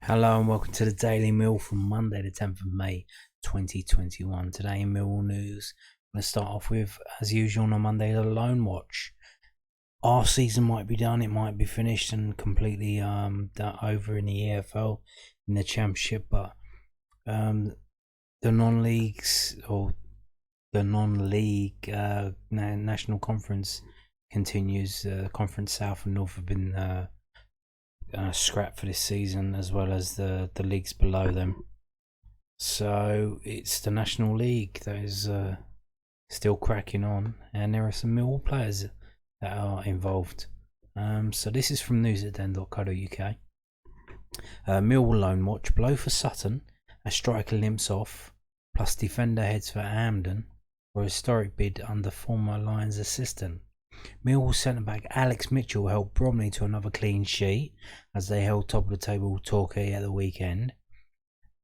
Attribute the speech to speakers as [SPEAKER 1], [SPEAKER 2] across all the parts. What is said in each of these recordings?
[SPEAKER 1] Hello and welcome to the Daily Mill from Monday the 10th of May 2021. Today in Millwall news, I'm going to start off with, as usual on Monday, the Loan Watch. Our season might be done, it might be finished and completely over in the EFL, in the Championship, but the non-leagues or the non-league National Conference continues. Conference South and North have been scrapped for this season, as well as the leagues below them. So it's the National League that is still cracking on, and there are some Millwall players that are involved. So this is from news@den.co.uk. Millwall Loan Watch: blow for Sutton, a striker limps off, plus defender heads for Hampden for a historic bid under former Lions assistant. Millwall centre-back Alex Mitchell helped Bromley to another clean sheet as they held top of the table Torquay at the weekend,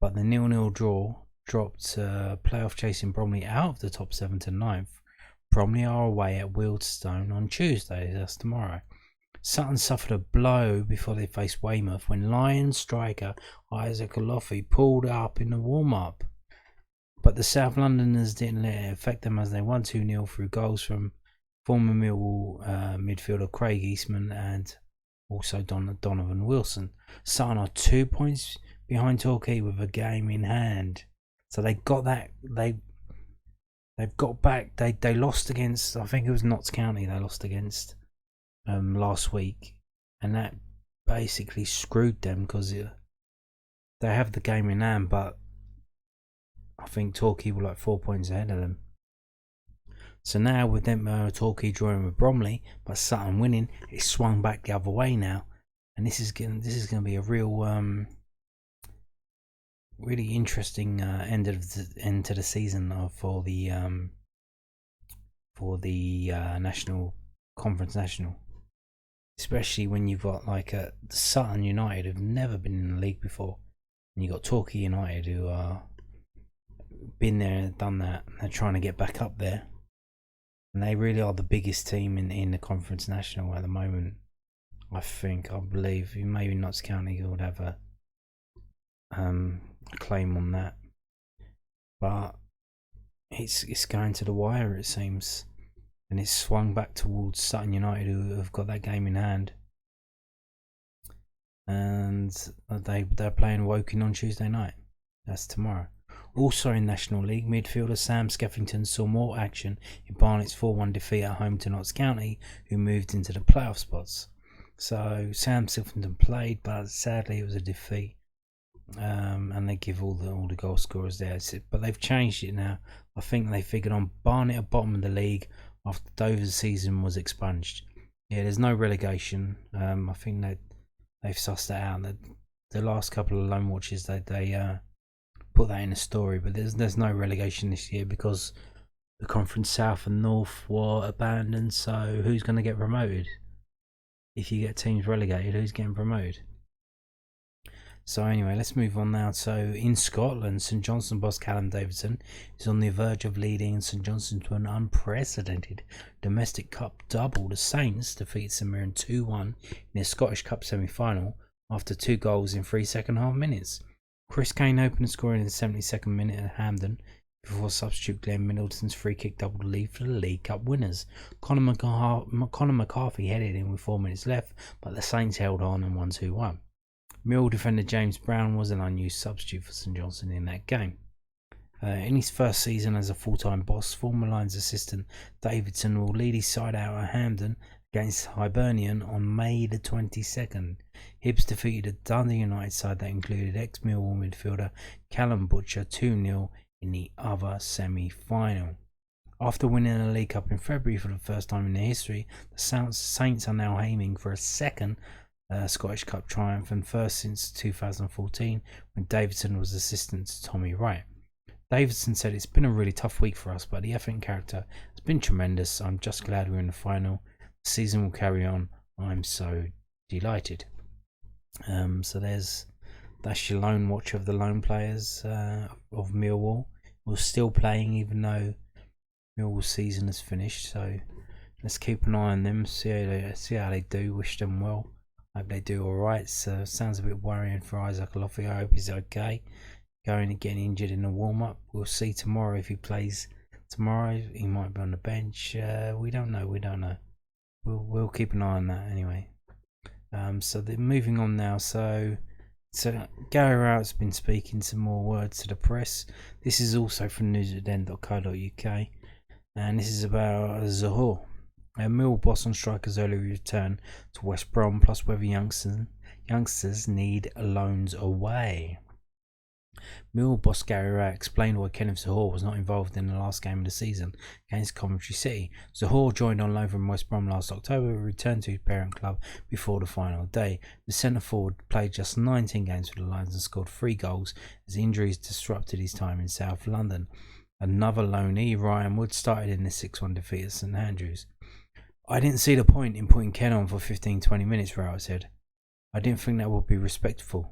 [SPEAKER 1] but the 0-0 draw dropped playoff chasing Bromley out of the top 7 to 9th. Bromley are away at Wealdstone on Tuesday, that's tomorrow. Sutton suffered a blow before they faced Weymouth when Lions striker Isaac Olofi pulled up in the warm-up, but the South Londoners didn't let it affect them as they won 2-0 through goals from former Millwall midfielder Craig Eastman and also Donovan Wilson. Sutton are 2 points behind Torquay with a game in hand, so they got that. They've got back. They lost against, I think it was Notts County. They lost against last week, and that basically screwed them because they have the game in hand, but I think Torquay were like 4 points ahead of them. So now with them Torquay drawing with Bromley, but Sutton winning, it's swung back the other way now, and this is going to be a real, really interesting end to the season for the National Conference National, especially when you've got like Sutton United who've never been in the league before, and you got Torquay United who are been there and done that. They're trying to get back up there. And they really are the biggest team in the Conference National at the moment. I believe, maybe Notts County would have a claim on that, but it's going to the wire, it seems, and it's swung back towards Sutton United, who have got that game in hand, and they're playing Woking on Tuesday night. That's tomorrow. Also in National League, midfielder Sam Skeffington saw more action in Barnet's 4-1 defeat at home to Notts County, who moved into the playoff spots. So Sam Skeffington played, but sadly it was a defeat, and they give all the goal scorers there. But they've changed it now. I think they figured on Barnet at bottom of the league after Dover's season was expunged. Yeah, there's no relegation. I think they've sussed that out. The last couple of loan watches they put that in a story, but there's no relegation this year because the Conference South and North were abandoned. So who's going to get promoted? If you get teams relegated, who's getting promoted? So anyway, let's move on now. So in Scotland, St Johnstone boss Callum Davidson is on the verge of leading St Johnstone to an unprecedented domestic cup double. The Saints defeat St Mirren 2-1 in their Scottish Cup semi-final after 2 goals in 3 second-half minutes. Chris Kane opened the scoring in the 72nd minute at Hampden before substitute Glenn Middleton's free kick doubled the lead for the League Cup winners. Conor McCarthy headed in with 4 minutes left, but the Saints held on and won 2-1. Mill defender James Brown was an unused substitute for St Johnstone in that game. In his first season as a full-time boss, former Lions assistant Davidson will lead his side out at Hampden against Hibernian on May the 22nd. Hibs defeated a Dundee United side that included ex-Millwall midfielder Callum Butcher 2-0 in the other semi-final. After winning the League Cup in February for the first time in their history, the Saints are now aiming for a second Scottish Cup triumph, and first since 2014 when Davidson was assistant to Tommy Wright. Davidson said, "It's been a really tough week for us, but the effort and character has been tremendous. I'm just glad we're in the final. The season will carry on. I'm so delighted." So that's your loan watch of the loan players of Millwall. We're still playing even though Millwall's season is finished. So let's keep an eye on them, see how they do. Wish them well. Hope they do alright. So sounds a bit worrying for Isaac Alofi. I hope he's okay. Going and getting injured in the warm-up. We'll see tomorrow if he plays tomorrow. He might be on the bench. We don't know. We'll keep an eye on that anyway. So they're moving on now. So Gary Rowett's been speaking some more words to the press. This is also from news@den.co.uk, and this is about Zahore. Millwall boss on strikers' early return to West Brom, plus whether youngsters need loans away. Millwall boss Gary Rowett explained why Kenneth Zahore was not involved in the last game of the season against Coventry City. Zahore joined on loan from West Brom last October and returned to his parent club before the final day. The centre-forward played just 19 games for the Lions and scored 3 goals as injuries disrupted his time in South London. Another loanee, Ryan Wood, started in the 6-1 defeat at St Andrews. I didn't see the point in putting Ken on for 15-20 minutes, Rowett said. I didn't think that would be respectful.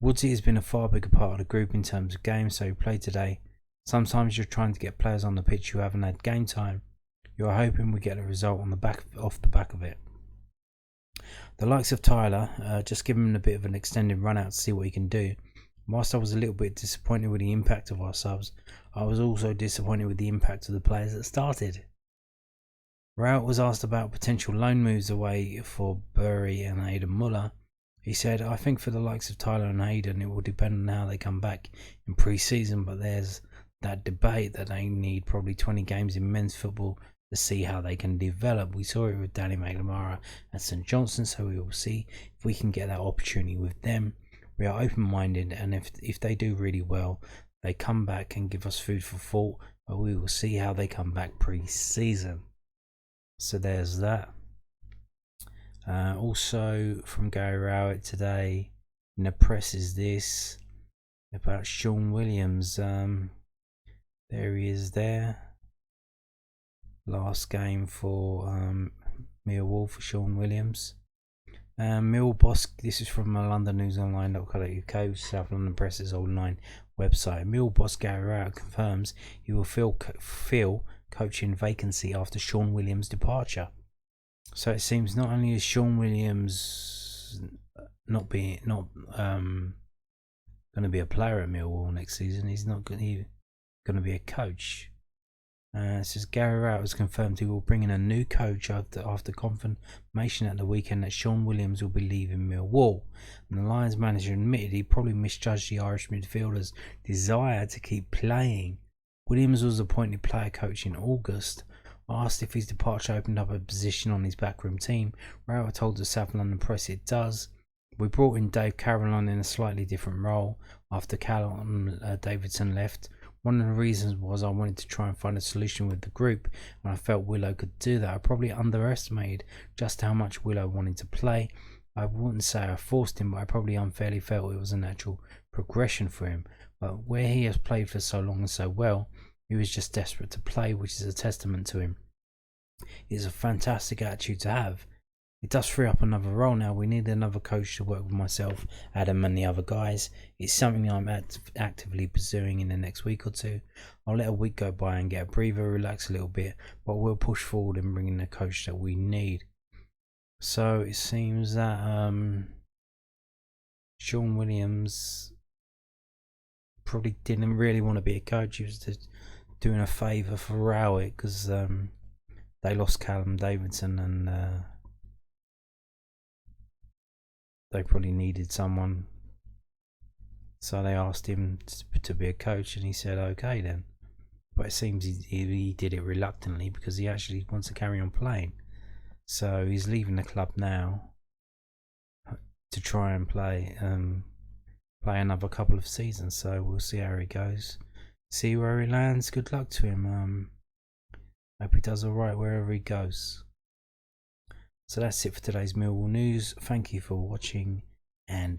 [SPEAKER 1] Woodsy has been a far bigger part of the group in terms of games, so he played today. Sometimes you're trying to get players on the pitch who haven't had game time. You're hoping we get a result off the back of it. The likes of Tyler, just give him a bit of an extended run out to see what he can do. Whilst I was a little bit disappointed with the impact of our subs, I was also disappointed with the impact of the players that started. Rowett was asked about potential loan moves away for Bury and Aidan Muller. He said, I think for the likes of Tyler and Hayden, it will depend on how they come back in pre-season, but there's that debate that they need probably 20 games in men's football to see how they can develop. We saw it with Danny McNamara and St Johnson, so we will see if we can get that opportunity with them. We are open-minded, and if they do really well, they come back and give us food for thought, but we will see how they come back pre-season. So there's that. Also from Gary Rowett today in the press is this about Sean Williams. There he is there. Last game for Millwall for Sean Williams. Mill boss, this is from londonnewsonline.co.uk, South London Press's online website. Mill boss Gary Rowett confirms he will fill coaching vacancy after Sean Williams' departure. So it seems not only is Sean Williams not going to be a player at Millwall next season, he's not going to be a coach. It says Gary Rowett has confirmed he will bring in a new coach after confirmation at the weekend that Sean Williams will be leaving Millwall. And the Lions manager admitted he probably misjudged the Irish midfielder's desire to keep playing. Williams was appointed player coach in August. Asked if his departure opened up a position on his backroom team, Rowett told the South London Press it does. We brought in Dave Caroline in a slightly different role after Callum Davidson left. One of the reasons was I wanted to try and find a solution with the group, and I felt Willow could do that. I probably underestimated just how much Willow wanted to play. I wouldn't say I forced him, but I probably unfairly felt it was a natural progression for him. But where he has played for so long and so well, he was just desperate to play, which is a testament to him. It's a fantastic attitude to have. It does free up another role now. We need another coach to work with myself, Adam and the other guys. It's something I'm actively pursuing in the next week or two. I'll let a week go by and get a breather, relax a little bit, but we'll push forward and bring in the coach that we need. So it seems that Sean Williams probably didn't really want to be a coach. He was just doing a favour for Rowett because they lost Callum Davidson and they probably needed someone, so they asked him to be a coach, and he said okay then. But it seems he did it reluctantly because he actually wants to carry on playing. So he's leaving the club now to try and play another couple of seasons. So we'll see how he goes, see where he lands. Good luck to him. Hope he does alright wherever he goes. So that's it for today's Millwall news. Thank you for watching, and